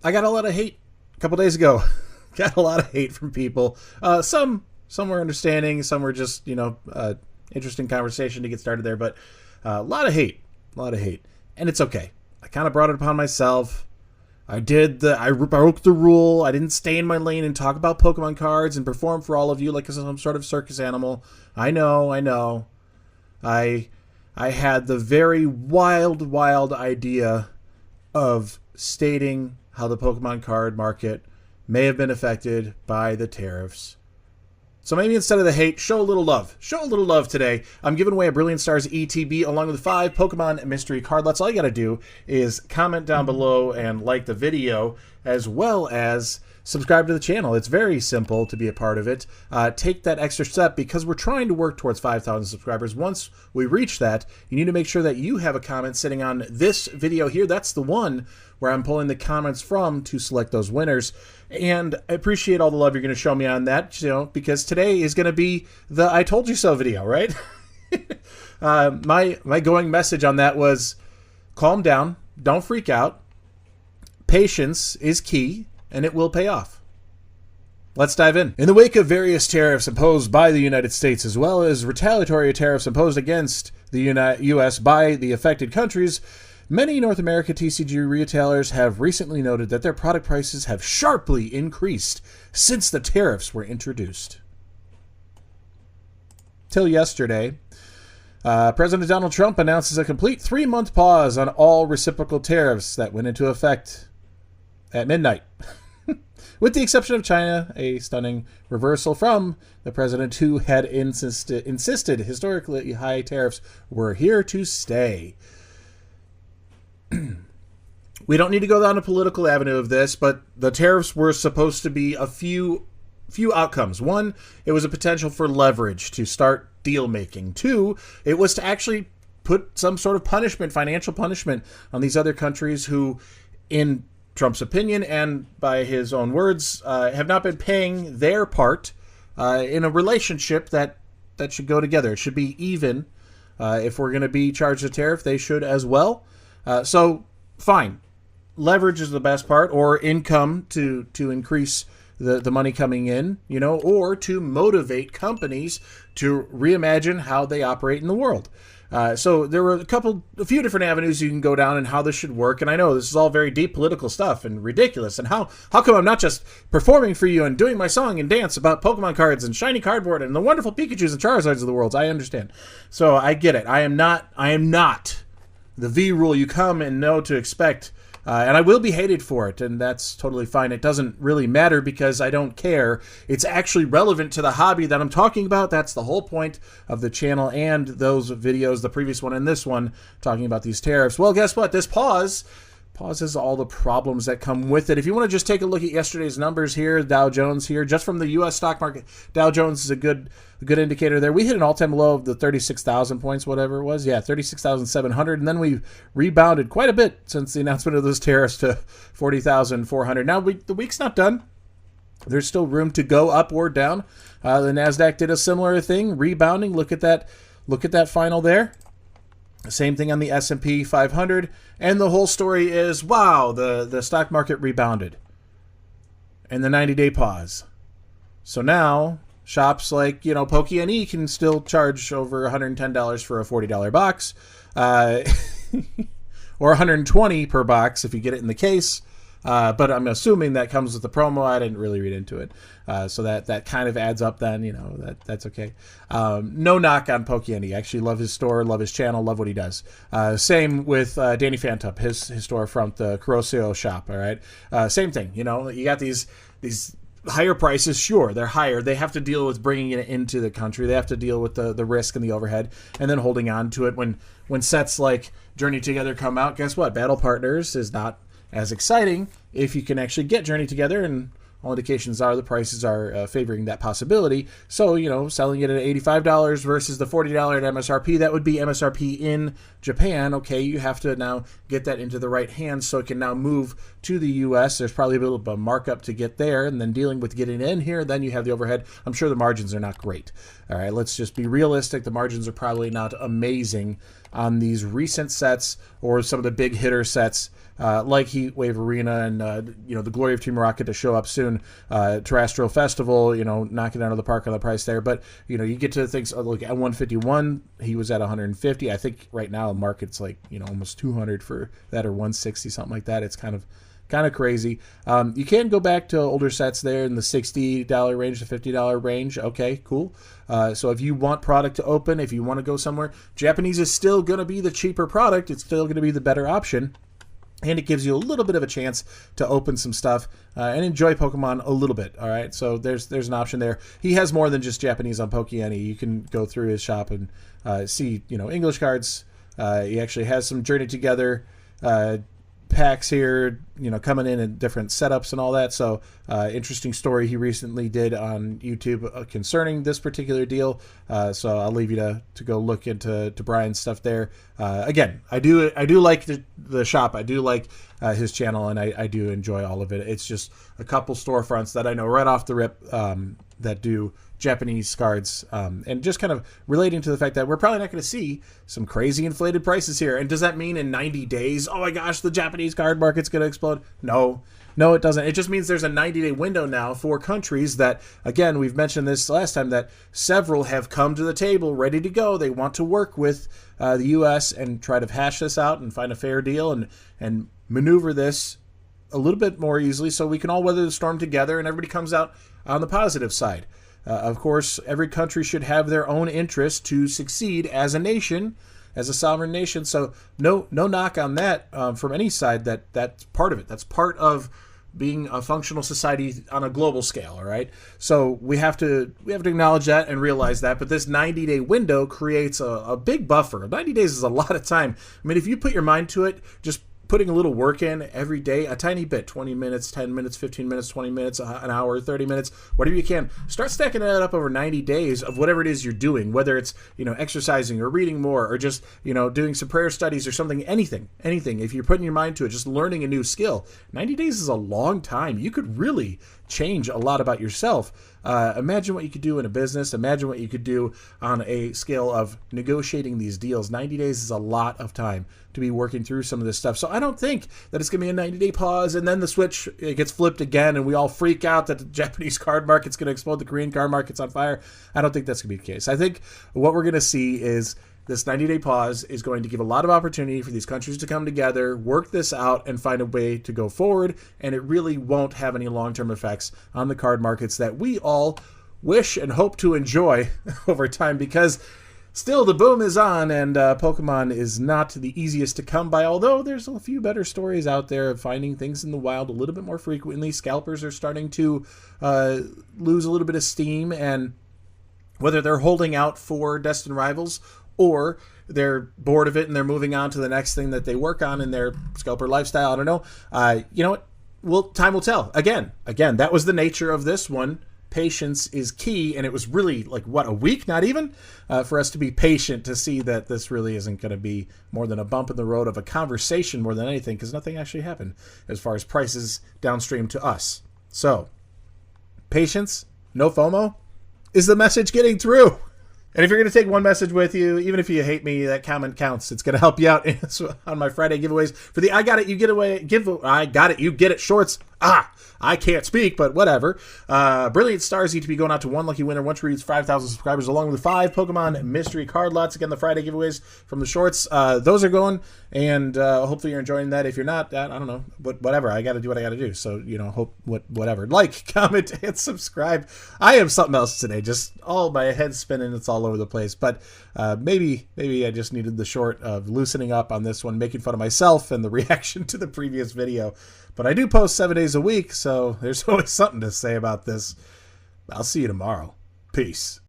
I got a lot of hate a couple days ago. Got a lot of hate from people. Some were understanding, some were just, interesting conversation to get started there, but a lot of hate, and it's okay. I kind of brought it upon myself. I broke the rule. I didn't stay in my lane and talk about Pokemon cards and perform for all of you like some sort of circus animal. I know. I had the very wild idea of stating how the Pokemon card market may have been affected by the tariffs. So maybe instead of the hate, show a little love. Show a little love today. I'm giving away a Brilliant Stars ETB along with 5 Pokemon mystery cardlets. All you got to do is comment down below and like the video, as well as subscribe to the channel. It's very simple to be a part of it. Take that extra step because we're trying to work towards 5,000 subscribers. Once we reach that, you need to make sure that you have a comment sitting on this video here. That's the one where I'm pulling the comments from to select those winners. And I appreciate all the love you're going to show me on that, because today is going to be the I told you so video, right? My going message on that was calm down, don't freak out. Patience is key, and it will pay off. Let's dive in. In the wake of various tariffs imposed by the United States, as well as retaliatory tariffs imposed against the U.S. by the affected countries, many North America TCG retailers have recently noted that their product prices have sharply increased since the tariffs were introduced. Till yesterday, President Donald Trump announces a complete 3-month pause on all reciprocal tariffs that went into effect at midnight. With the exception of China, a stunning reversal from the president who had insisted historically high tariffs were here to stay. We don't need to go down a political avenue of this, but the tariffs were supposed to be a few outcomes. One, it was a potential for leverage to start deal making. Two, it was to actually put some sort of punishment, financial punishment, on these other countries who, in Trump's opinion and by his own words, have not been paying their part in a relationship that should go together. It should be even. If we're going to be charged a tariff, they should as well. So, fine. Leverage is the best part, or income to increase the money coming in, or to motivate companies to reimagine how they operate in the world. So there were a few different avenues you can go down and how this should work. And I know this is all very deep political stuff and ridiculous. And how come I'm not just performing for you and doing my song and dance about Pokemon cards and shiny cardboard and the wonderful Pikachus and Charizards of the world? I understand. So I get it. I am not the V rule you come and know to expect. And I will be hated for it, and that's totally fine. It doesn't really matter because I don't care. It's actually relevant to the hobby that I'm talking about. That's the whole point of the channel and those videos, the previous one and this one, talking about these tariffs. Well, guess what? This pauses all the problems that come with it. If you want to just take a look at yesterday's numbers here, Dow Jones here, just from the U.S. stock market, Dow Jones is a good indicator there. We hit an all-time low of the 36,000 points, whatever it was. Yeah, 36,700, and then we rebounded quite a bit since the announcement of those tariffs to 40,400. Now, the week's not done. There's still room to go up or down. The NASDAQ did a similar thing, rebounding. Look at that final there. Same thing on the S&P 500, and the whole story is, wow, the stock market rebounded and the 90-day pause. So now shops like, Pokémon can still charge over $110 for a $40 box, or $120 per box if you get it in the case. But I'm assuming that comes with the promo. I didn't really read into it. So that kind of adds up then, that's okay. No knock on Pokémon. Actually love his store, love his channel, love what he does. Same with Danny Fantup, his storefront, the Corosio shop, all right? Same thing, you got these higher prices, sure, they're higher. They have to deal with bringing it into the country. They have to deal with the risk and the overhead and then holding on to it. When sets like Journey Together come out, guess what? Battle Partners is not as exciting if you can actually get Journey Together, and all indications are the prices are favoring that possibility. So, selling it at $85 versus the $40 at MSRP, that would be MSRP in Japan. Okay, you have to now get that into the right hands so it can now move to the U.S. There's probably a little bit of markup to get there, and then dealing with getting in here, then you have the overhead. I'm sure the margins are not great. All right, let's just be realistic. The margins are probably not amazing on these recent sets or some of the big hitter sets, like Heat Wave Arena and the Glory of Team Rocket to show up soon, Terrestrial Festival, knocking it out of the park on the price there. But you get to things like at 151, he was at 150. I think right now the market's like almost 200 for that, or 160, something like that. It's kind of crazy. You can go back to older sets there in the $60 range to $50 range. Okay, cool. So if you want product to open, if you want to go somewhere, Japanese is still going to be the cheaper product. It's still going to be the better option. And it gives you a little bit of a chance to open some stuff and enjoy Pokemon a little bit. All right, so there's an option there. He has more than just Japanese on Pokeani. You can go through his shop and see English cards. He actually has some Journey Together packs here, coming in different setups and all that. So interesting story he recently did on YouTube concerning this particular deal. So I'll leave you to go look into Brian's stuff there. Again, I do like the shop. I do like his channel, and I do enjoy all of it. It's just a couple storefronts that I know right off the rip that do Japanese cards, and just kind of relating to the fact that we're probably not going to see some crazy inflated prices here. And does that mean in 90 days, oh my gosh, the Japanese card market's going to explode? No, it doesn't. It just means there's a 90-day window now for countries that, again, we've mentioned this last time, that several have come to the table ready to go. They want to work with the U.S. and try to hash this out and find a fair deal and maneuver this a little bit more easily so we can all weather the storm together and everybody comes out on the positive side. Of course, every country should have their own interest to succeed as a nation, as a sovereign nation. So no knock on that from any side. That's part of it. That's part of being a functional society on a global scale. All right. So we have to acknowledge that and realize that. But this 90-day window creates a big buffer. 90 days is a lot of time. I mean, if you put your mind to it, just putting a little work in every day, a tiny bit, 20 minutes, 10 minutes, 15 minutes, 20 minutes, an hour, 30 minutes, whatever you can, start stacking that up over 90 days of whatever it is you're doing, whether it's, exercising or reading more or just, doing some prayer studies or something, anything. If you're putting your mind to it, just learning a new skill, 90 days is a long time. You could really change a lot about yourself. Imagine what you could do in a business. Imagine what you could do on a scale of negotiating these deals. 90 days is a lot of time to be working through some of this stuff. So I don't think that it's going to be a 90-day pause and then the switch gets flipped again and we all freak out that the Japanese card market's going to explode, the Korean card market's on fire. I don't think that's going to be the case. I think what we're going to see is this 90-day pause is going to give a lot of opportunity for these countries to come together, work this out, and find a way to go forward, and it really won't have any long-term effects on the card markets that we all wish and hope to enjoy over time, because still the boom is on, and Pokemon is not the easiest to come by, although there's a few better stories out there of finding things in the wild a little bit more frequently. Scalpers are starting to lose a little bit of steam, and whether they're holding out for destined rivals or they're bored of it and they're moving on to the next thing that they work on in their scalper lifestyle, I don't know. You know what? Well, time will tell. Again, that was the nature of this one. Patience is key, and it was really a week, not even, for us to be patient to see that this really isn't going to be more than a bump in the road of a conversation more than anything, because nothing actually happened as far as prices downstream to us. So, patience, no FOMO. Is the message getting through? And if you're going to take one message with you, even if you hate me, that comment counts. It's going to help you out on my Friday giveaways for the I Got It, You Get Away, I Got It, You Get It shorts. I can't speak, but whatever. Brilliant Stars ETB going out to one lucky winner once we reach 5,000 subscribers, along with 5 Pokemon mystery card lots. Again, the Friday giveaways from the shorts. Those are going, and hopefully you're enjoying that. If you're not, I don't know, but whatever. I got to do what I got to do. So, whatever. Like, comment, and subscribe. I am something else today. Just all my head spinning. It's all over the place. But maybe I just needed the short of loosening up on this one, making fun of myself and the reaction to the previous video. But I do post 7 days a week, so there's always something to say about this. I'll see you tomorrow. Peace.